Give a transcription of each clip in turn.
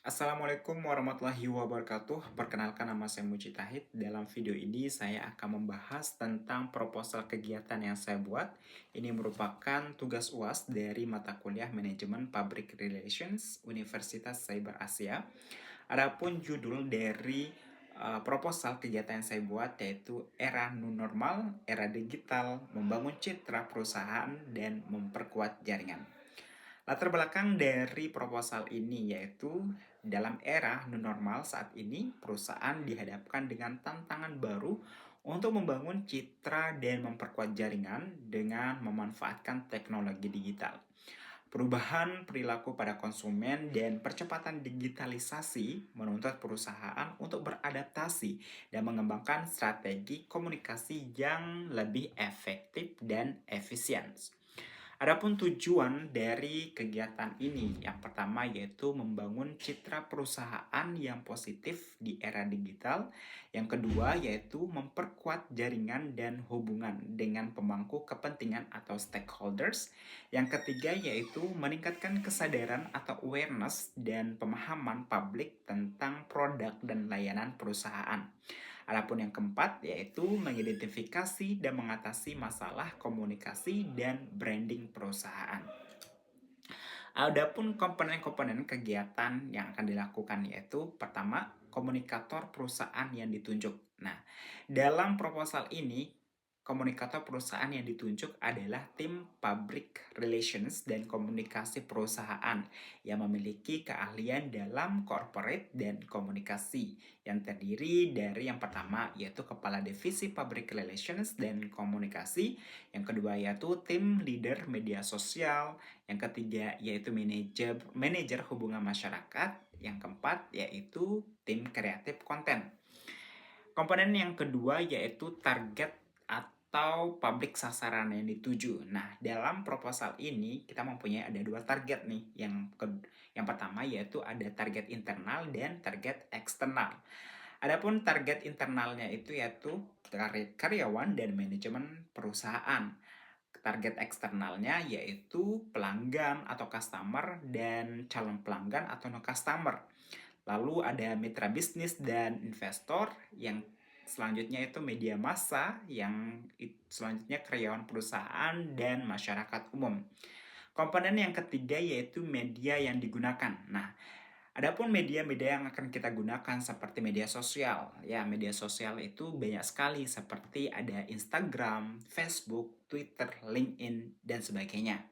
Assalamualaikum warahmatullahi wabarakatuh. Perkenalkan, nama saya Mujitahid. Dalam video ini saya akan membahas tentang proposal kegiatan yang saya buat. Ini merupakan tugas UAS dari mata kuliah Manajemen Public Relations Universitas Cyber Asia. Adapun judul dari proposal kegiatan yang saya buat yaitu era new normal, era digital, membangun citra perusahaan dan memperkuat jaringan. Latar belakang dari proposal ini yaitu dalam era new normal saat ini, perusahaan dihadapkan dengan tantangan baru untuk membangun citra dan memperkuat jaringan dengan memanfaatkan teknologi digital. Perubahan perilaku pada konsumen dan percepatan digitalisasi menuntut perusahaan untuk beradaptasi dan mengembangkan strategi komunikasi yang lebih efektif dan efisien. Adapun tujuan dari kegiatan ini, yang pertama yaitu membangun citra perusahaan yang positif di era digital. Yang kedua yaitu memperkuat jaringan dan hubungan dengan pemangku kepentingan atau stakeholders. Yang ketiga yaitu meningkatkan kesadaran atau awareness dan pemahaman publik tentang produk dan layanan perusahaan. Adapun yang keempat yaitu mengidentifikasi dan mengatasi masalah komunikasi dan branding perusahaan. Adapun komponen-komponen kegiatan yang akan dilakukan yaitu pertama, komunikator perusahaan yang ditunjuk. Nah, dalam proposal ini komunikator perusahaan yang ditunjuk adalah tim public relations dan komunikasi perusahaan yang memiliki keahlian dalam corporate dan komunikasi yang terdiri dari yang pertama yaitu kepala divisi public relations dan komunikasi, yang kedua yaitu tim leader media sosial, yang ketiga yaitu manajer hubungan masyarakat, yang keempat yaitu tim kreatif konten. Komponen yang kedua yaitu target atau publik sasaran yang dituju. Nah, dalam proposal ini kita mempunyai ada dua target nih. Yang pertama yaitu ada target internal dan target eksternal. Adapun target internalnya itu yaitu karyawan dan manajemen perusahaan. Target eksternalnya yaitu pelanggan atau customer dan calon pelanggan atau no customer. Lalu ada mitra bisnis dan investor, yang selanjutnya itu media massa, yang selanjutnya karyawan perusahaan dan masyarakat umum. Komponen yang ketiga yaitu media yang digunakan. Nah, adapun media-media yang akan kita gunakan seperti media sosial. Ya, media sosial itu banyak sekali seperti ada Instagram, Facebook, Twitter, LinkedIn, dan sebagainya.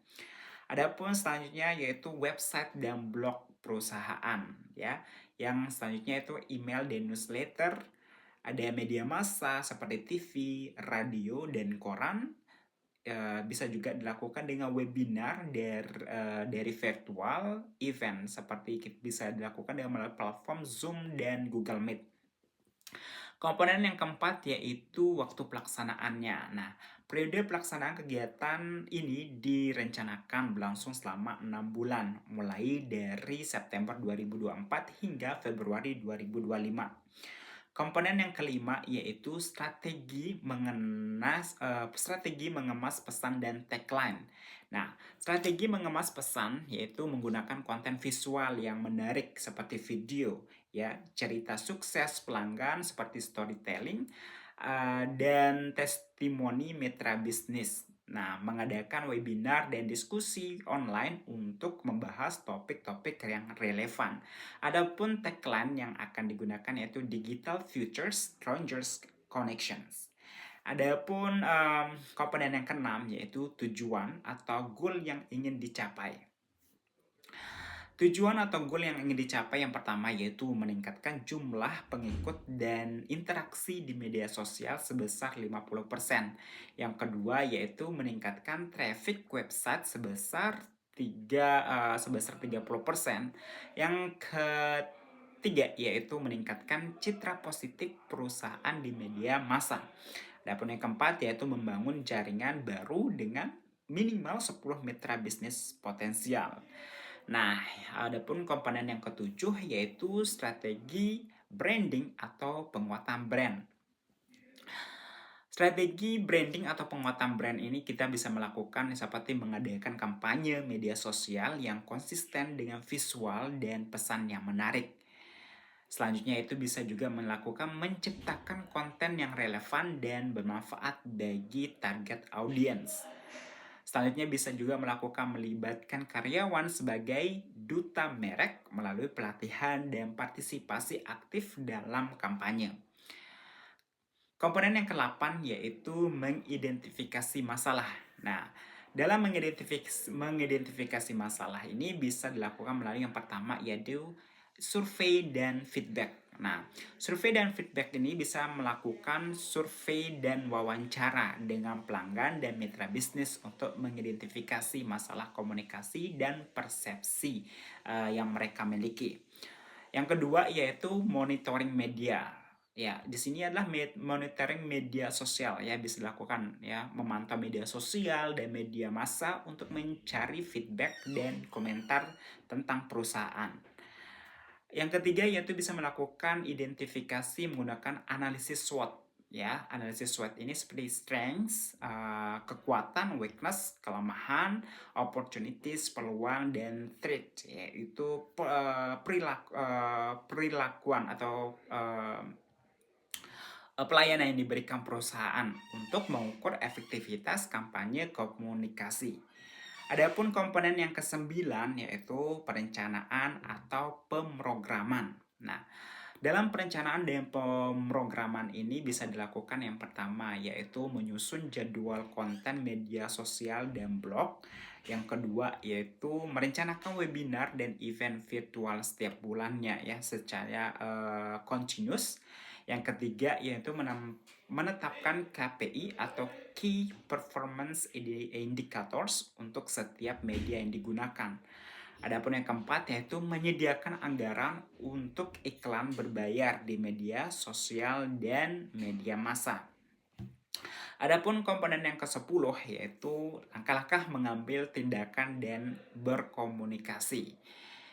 Adapun selanjutnya yaitu website dan blog perusahaan, ya. Yang selanjutnya itu email dan newsletter, ada media massa seperti TV, radio, dan koran. Bisa juga dilakukan dengan webinar dari virtual event seperti bisa dilakukan dengan melalui platform Zoom dan Google Meet. Komponen yang keempat yaitu waktu pelaksanaannya. Nah, periode pelaksanaan kegiatan ini direncanakan berlangsung selama 6 bulan, mulai dari September 2024 hingga Februari 2025. Komponen yang kelima yaitu strategi mengemas pesan dan tagline. Nah, strategi mengemas pesan yaitu menggunakan konten visual yang menarik seperti video, ya, cerita sukses pelanggan seperti storytelling, dan testimoni mitra bisnis. Nah, mengadakan webinar dan diskusi online untuk membahas topik-topik yang relevan. Adapun tagline yang akan digunakan yaitu Digital Futures Strangers Connections. Adapun komponen yang keenam yaitu tujuan atau goal yang ingin dicapai. Tujuan atau goal yang ingin dicapai yang pertama yaitu meningkatkan jumlah pengikut dan interaksi di media sosial sebesar 50%. Yang kedua yaitu meningkatkan traffic website sebesar 30%. Yang ketiga yaitu meningkatkan citra positif perusahaan di media massa. Adapun yang keempat yaitu membangun jaringan baru dengan minimal 10 mitra bisnis potensial. Nah, adapun komponen yang ketujuh yaitu strategi branding atau penguatan brand. Strategi branding atau penguatan brand ini kita bisa melakukan seperti mengadakan kampanye media sosial yang konsisten dengan visual dan pesan yang menarik. Selanjutnya itu bisa juga melakukan menciptakan konten yang relevan dan bermanfaat bagi target audiens. Selanjutnya bisa juga melakukan melibatkan karyawan sebagai duta merek melalui pelatihan dan partisipasi aktif dalam kampanye. Komponen yang ke-8 yaitu mengidentifikasi masalah. Nah, dalam mengidentifikasi masalah ini bisa dilakukan melalui yang pertama yaitu survei dan feedback. Nah, survei dan feedback ini bisa melakukan survei dan wawancara dengan pelanggan dan mitra bisnis untuk mengidentifikasi masalah komunikasi dan persepsi yang mereka miliki. Yang kedua yaitu monitoring media. Ya, di sini adalah monitoring media sosial ya, bisa dilakukan ya, memantau media sosial dan media massa untuk mencari feedback dan komentar tentang perusahaan. Yang ketiga yaitu bisa melakukan identifikasi menggunakan analisis SWOT ya. Analisis SWOT ini seperti strengths, kekuatan, weakness, kelemahan, opportunities, peluang, dan threat, yaitu perilakuan atau pelayanan yang diberikan perusahaan untuk mengukur efektivitas kampanye komunikasi. Adapun komponen yang kesembilan yaitu perencanaan atau pemrograman. Nah, dalam perencanaan dan pemrograman ini bisa dilakukan yang pertama yaitu menyusun jadwal konten media sosial dan blog. Yang kedua yaitu merencanakan webinar dan event virtual setiap bulannya ya secara continuous. Yang ketiga yaitu menetapkan KPI atau Key Performance Indicators untuk setiap media yang digunakan. Adapun yang keempat yaitu menyediakan anggaran untuk iklan berbayar di media sosial dan media massa. Adapun komponen yang ke-10 yaitu langkah-langkah mengambil tindakan dan berkomunikasi.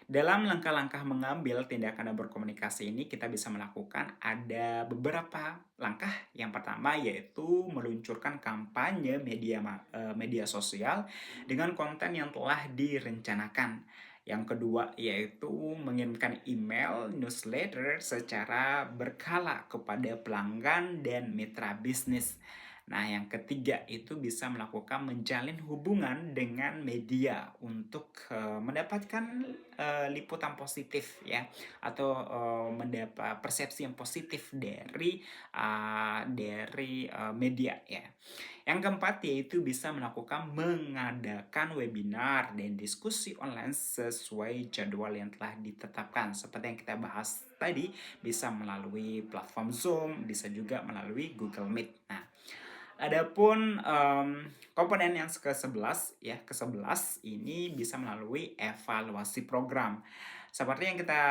Dalam langkah-langkah mengambil tindakan dan berkomunikasi ini kita bisa melakukan ada beberapa langkah. Yang pertama yaitu meluncurkan kampanye media sosial dengan konten yang telah direncanakan. Yang kedua yaitu mengirimkan email newsletter secara berkala kepada pelanggan dan mitra bisnis. Nah, yang ketiga itu bisa melakukan menjalin hubungan dengan media untuk mendapatkan liputan positif ya, atau mendapat persepsi yang positif dari media ya. Yang keempat yaitu bisa melakukan mengadakan webinar dan diskusi online sesuai jadwal yang telah ditetapkan. Seperti yang kita bahas tadi, bisa melalui platform Zoom, bisa juga melalui Google Meet. Nah, adapun komponen yang ke-11 ya, ke-11 ini bisa melalui evaluasi program. Seperti yang kita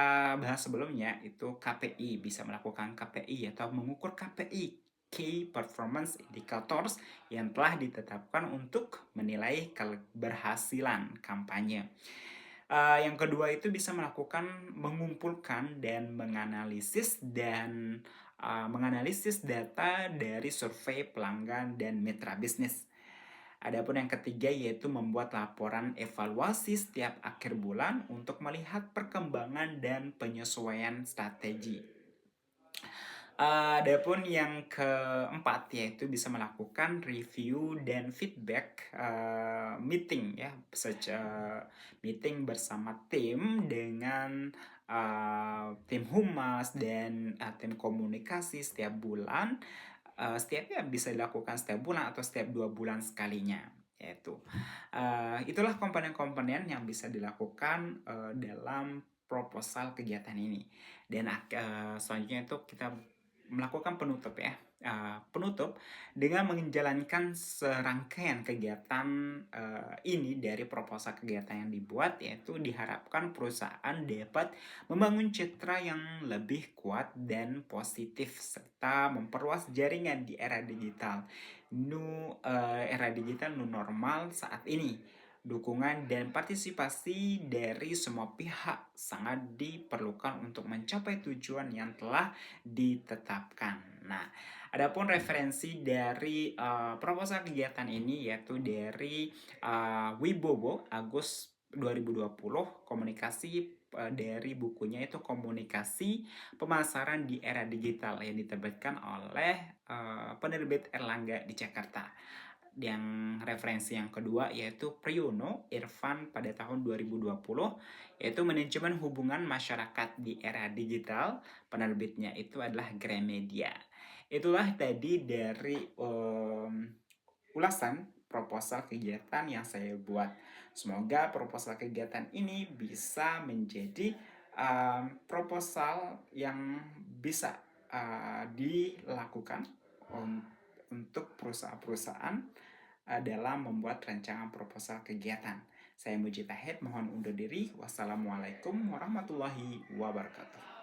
bahas sebelumnya itu KPI, bisa melakukan KPI atau mengukur KPI, Key Performance Indicators yang telah ditetapkan untuk menilai keberhasilan kampanye. Yang kedua itu bisa melakukan mengumpulkan dan menganalisis data dari survei pelanggan dan mitra bisnis. Adapun yang ketiga yaitu membuat laporan evaluasi setiap akhir bulan untuk melihat perkembangan dan penyesuaian strategi. Adapun yang keempat yaitu bisa melakukan review dan feedback meeting ya, meeting bersama tim dengan tim humas dan tim komunikasi setiap bulan. Setiapnya bisa dilakukan setiap bulan atau setiap 2 bulan sekalinya. Yaitu itulah komponen-komponen yang bisa dilakukan dalam proposal kegiatan ini. Dan selanjutnya itu kita melakukan penutup ya. Penutup dengan menjalankan serangkaian kegiatan ini dari proposal kegiatan yang dibuat, yaitu diharapkan perusahaan dapat membangun citra yang lebih kuat dan positif serta memperluas jaringan di era digital new normal saat ini. Dukungan dan partisipasi dari semua pihak sangat diperlukan untuk mencapai tujuan yang telah ditetapkan. Nah, adapun referensi dari, proposal kegiatan ini yaitu dari, Wibowo Agus 2020 komunikasi, dari bukunya itu Komunikasi Pemasaran di Era Digital yang diterbitkan oleh, penerbit Erlangga di Jakarta. Yang referensi yang kedua yaitu Priyono Irfan pada tahun 2020 yaitu Manajemen Hubungan Masyarakat di Era Digital, penerbitnya itu adalah Gramedia. Itulah tadi dari ulasan proposal kegiatan yang saya buat. Semoga proposal kegiatan ini bisa menjadi proposal yang bisa dilakukan untuk perusahaan-perusahaan dalam membuat rancangan proposal kegiatan. Saya Mujitahid, mohon undur diri. Wassalamualaikum warahmatullahi wabarakatuh.